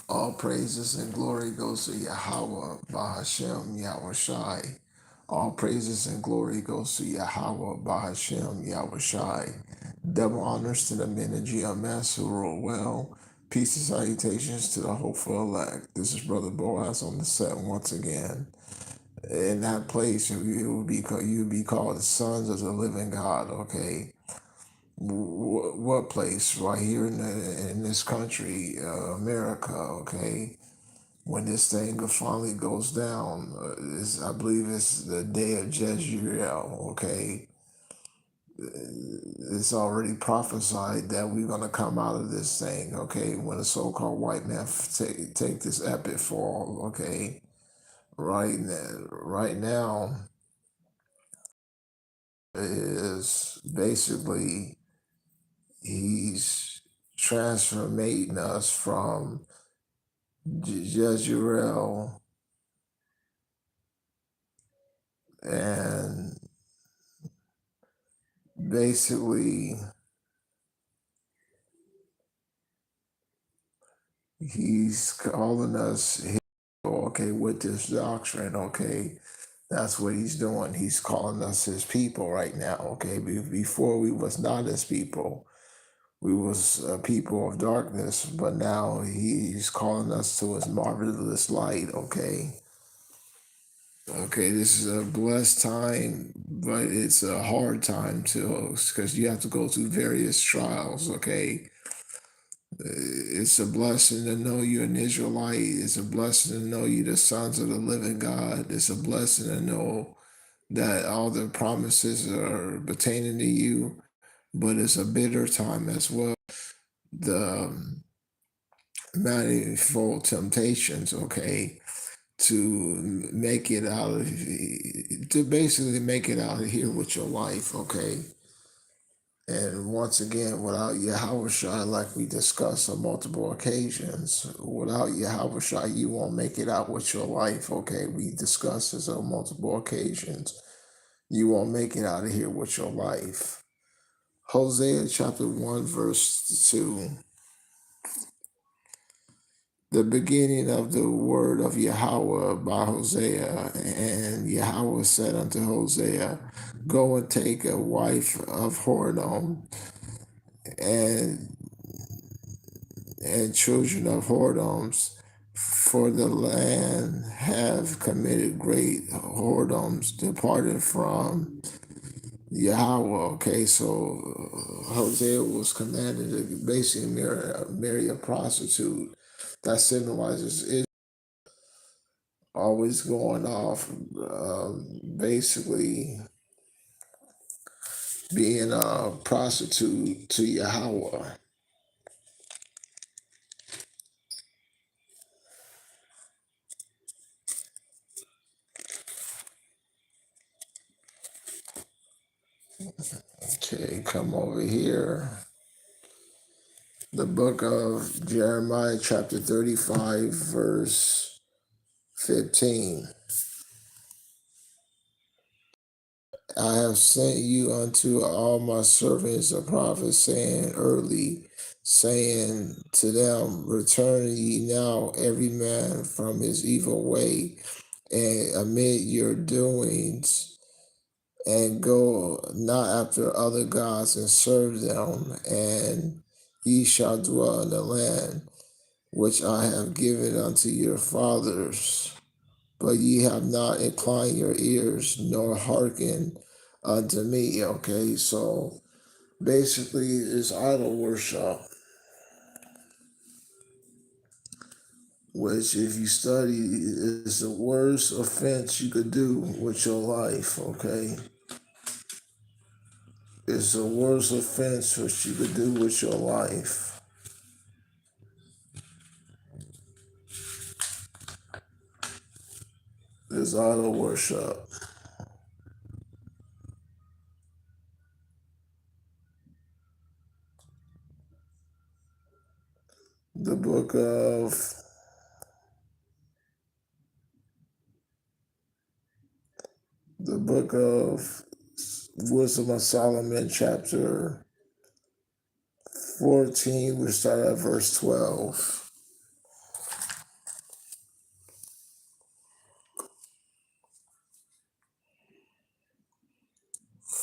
All praises and glory goes to Yahweh, Bahashem, Yahweh Shai. All praises and glory goes to Yahweh, Bahashem, Yahweh Shai. Double honors to the men of GMS who rule well. Peace and salutations to the hopeful elect. This is Brother Boaz on the set once again. In that place, you would be called the sons of the living God, okay? What place? Right here in this country, America, okay? When this thing finally goes down, I believe it's the day of Jezreel, okay? It's already prophesied that we're going to come out of this thing, okay? When the so-called white man take this epic fall, okay? Right now is basically he's transforming us from Jezreel and basically he's calling us, okay, with this doctrine, okay. That's what he's doing. He's calling us his people right now, okay. Before we was not his people. We was a people of darkness, but now he's calling us to his marvelous light, okay. Okay, this is a blessed time, but it's a hard time too, because you have to go through various trials, okay. It's a blessing to know you're an Israelite. It's a blessing to know you're the sons of the living God. It's a blessing to know that all the promises are pertaining to you, but it's a bitter time as well. The manifold temptations, okay, to make it out of, to basically make it out of here with your life, okay. And once again, without Yahweh Shai, like we discussed on multiple occasions, without Yahweh Shai, you won't make it out with your life, okay? We discussed this on multiple occasions. You won't make it out of here with your life. Hosea chapter 1, verse 2. The beginning of the word of Yahweh by Hosea. And Yahweh said unto Hosea, go and take a wife of whoredom and children of whoredoms, for the land have committed great whoredoms, departed from Yahweh. Okay, so Hosea was commanded to basically marry a prostitute. That symbolizes Israel always going off, basically being a prostitute to Yahweh. Okay, come over here. The book of Jeremiah, chapter 35, verse 15. I have sent you unto all my servants the prophets, saying early, saying to them, return ye now every man from his evil way, and amid your doings, and go not after other gods and serve them, and ye shall dwell in the land which I have given unto your fathers. But ye have not inclined your ears, nor hearkened unto me. Okay, so basically it's idol worship, which if you study is the worst offense you could do with your life, okay? It's the worst offense which you could do with your life. Is idol worship. The book of the book of Wisdom of Solomon, chapter 14, we start at verse 12.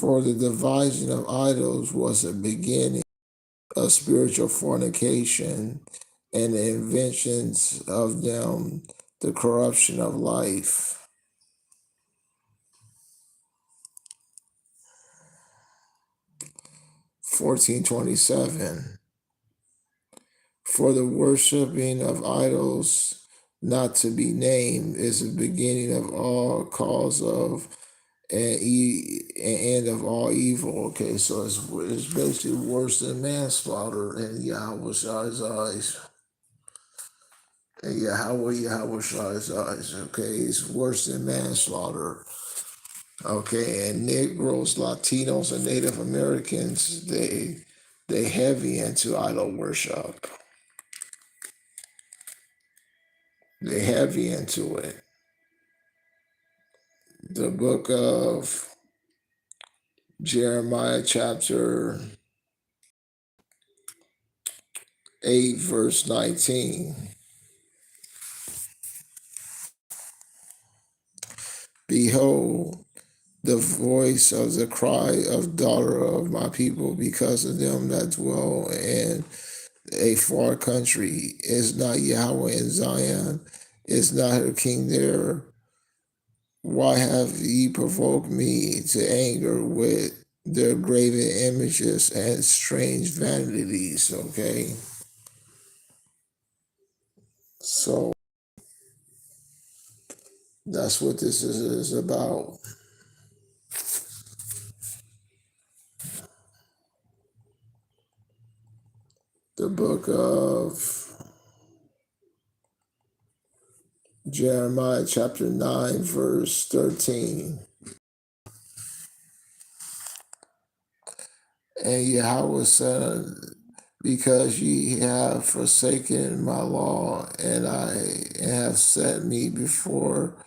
For the devising of idols was the beginning of spiritual fornication, and the inventions of them the corruption of life. 14:27. For the worshiping of idols not to be named is the beginning of all cause of and of all evil. Okay, so it's basically worse than manslaughter in Yahweh's eyes. And Yahweh's eyes. Okay, it's worse than manslaughter. Okay, and Negroes, Latinos, and Native Americans, they heavy into idol worship. They heavy into it. The book of Jeremiah, chapter 8, verse 19. Behold, the voice of the cry of daughter of my people, because of them that dwell in a far country. Is not Yahweh in Zion? Is not her king there? Why have ye provoked me to anger with their graven images and strange vanities? Okay. So that's what this is about. The book of Jeremiah, chapter 9, verse 13. And Yahweh said, because ye have forsaken my law, and I have set me before,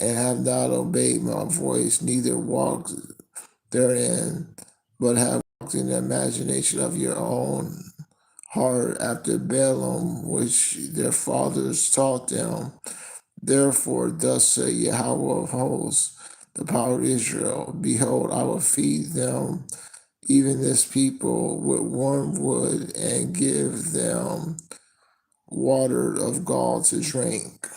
and have not obeyed my voice, neither walked therein, but have walked in the imagination of your own heart after Balaam, which their fathers taught them. Therefore, thus say Yahweh of hosts, the power of Israel, behold, I will feed them, even this people, with wormwood, and give them water of gall to drink.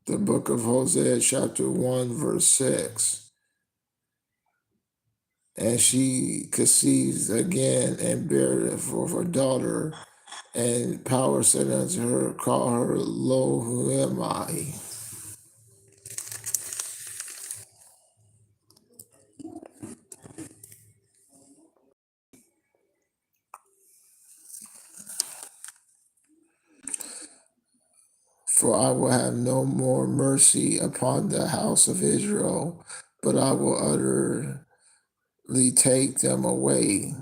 The book of Hosea, chapter 1, verse 6. And she conceives again and bare forth a daughter, and power said unto her, call her Lohemi. For I will have no more mercy upon the house of Israel, but I will utterly take them away.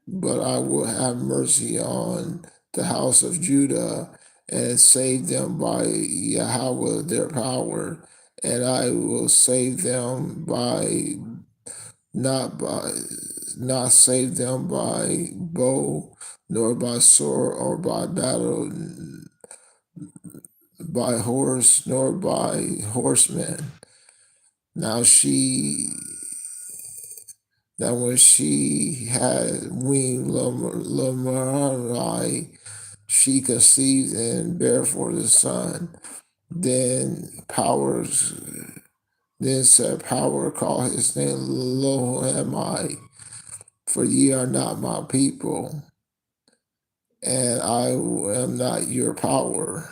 But I will have mercy on the house of Judah and save them by Yahweh their power, and I will save them by not save them by bow, nor by sword, or by battle, by horse, nor by horsemen. Now when she had weaned Lamarai, she conceived and bare forth a son. Then said power, call his name Lohemi, for ye are not my people, and I am not your power.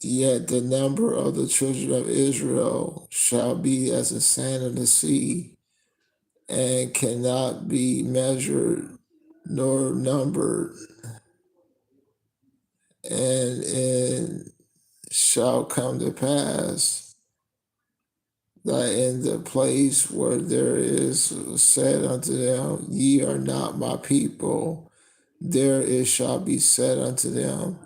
Yet the number of the children of Israel shall be as the sand of the sea, and cannot be measured nor numbered. And it shall come to pass that in the place where there is said unto them, Ye are not my people, there it shall be said unto them,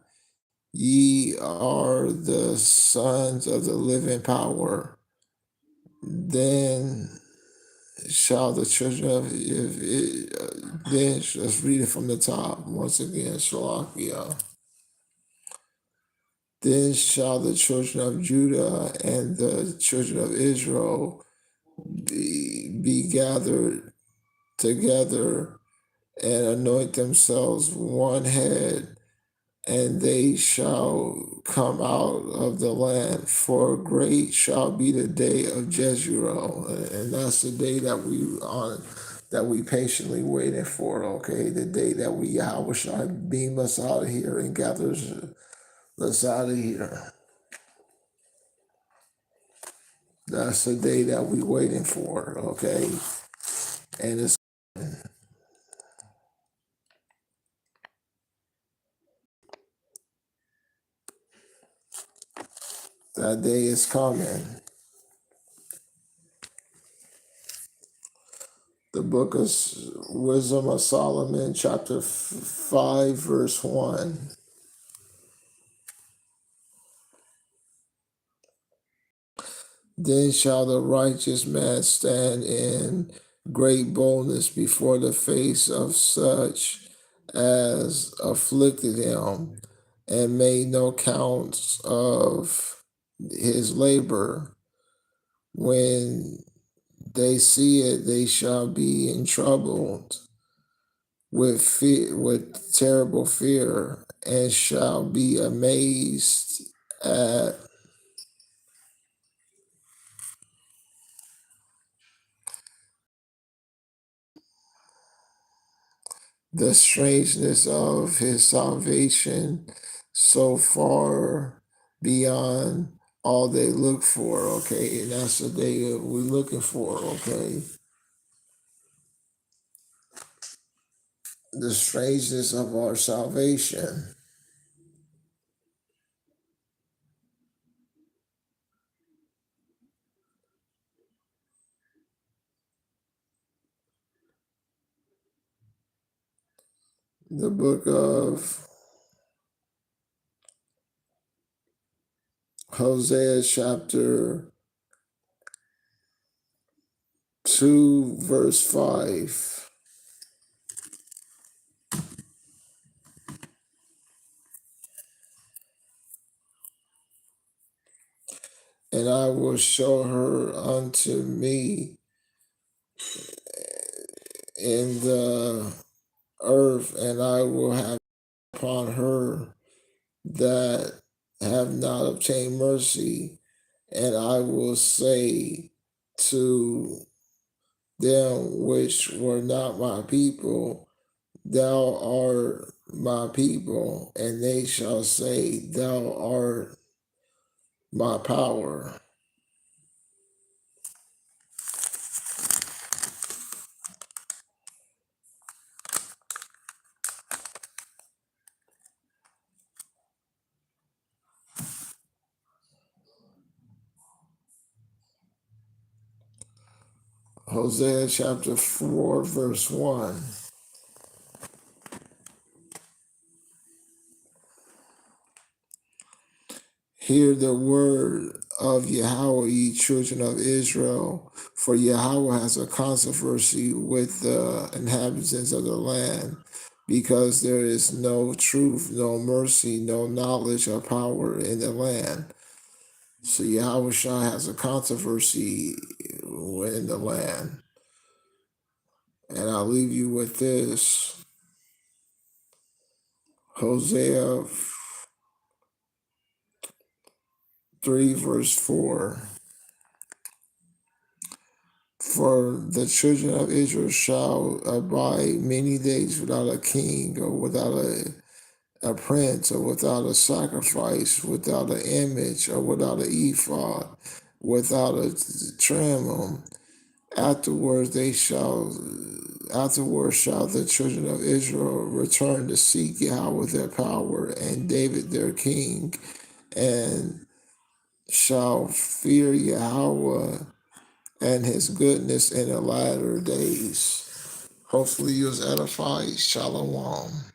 Ye are the sons of the living power. Then shall the children of then let's read it from the top once again, Shalakia. Then shall the children of Judah and the children of Israel be gathered together and anoint themselves one head, and they shall come out of the land, for great shall be the day of Jezreel. And that's the day that we patiently waiting for, okay? The day that Yahweh shall beam us out of here and gathers us out of here. That's the day that we waiting for, okay? And it's that day is coming. The book of Wisdom of Solomon, chapter 5, verse 1. Then shall the righteous man stand in great boldness before the face of such as afflicted him, and made no count of his labor. When they see it, they shall be in trouble with fear, with terrible fear, and shall be amazed at the strangeness of his salvation, so far beyond all they look for, okay? And that's the day that we're looking for, okay? The strangeness of our salvation. The book of Hosea, chapter 2, verse 5. And I will show her unto me in the earth, and I will have upon her that have not obtained mercy, and I will say to them which were not my people, Thou art my people, and they shall say, Thou art my power. Hosea chapter 4, verse 1. Hear the word of Yahweh, ye children of Israel, for Yahweh has a controversy with the inhabitants of the land, because there is no truth, no mercy, no knowledge or power in the land. So Yahweh Shai has a controversy in the land. And I'll leave you with this. Hosea 3, verse 4. For the children of Israel shall abide many days without a king, or without a prince, or without a sacrifice, without an image, or without an ephod, without a trimum. Afterwards shall the children of Israel return to seek Yahweh their power, and David their king, and shall fear Yahweh and his goodness in the latter days. Hopefully you was edified. Shalom.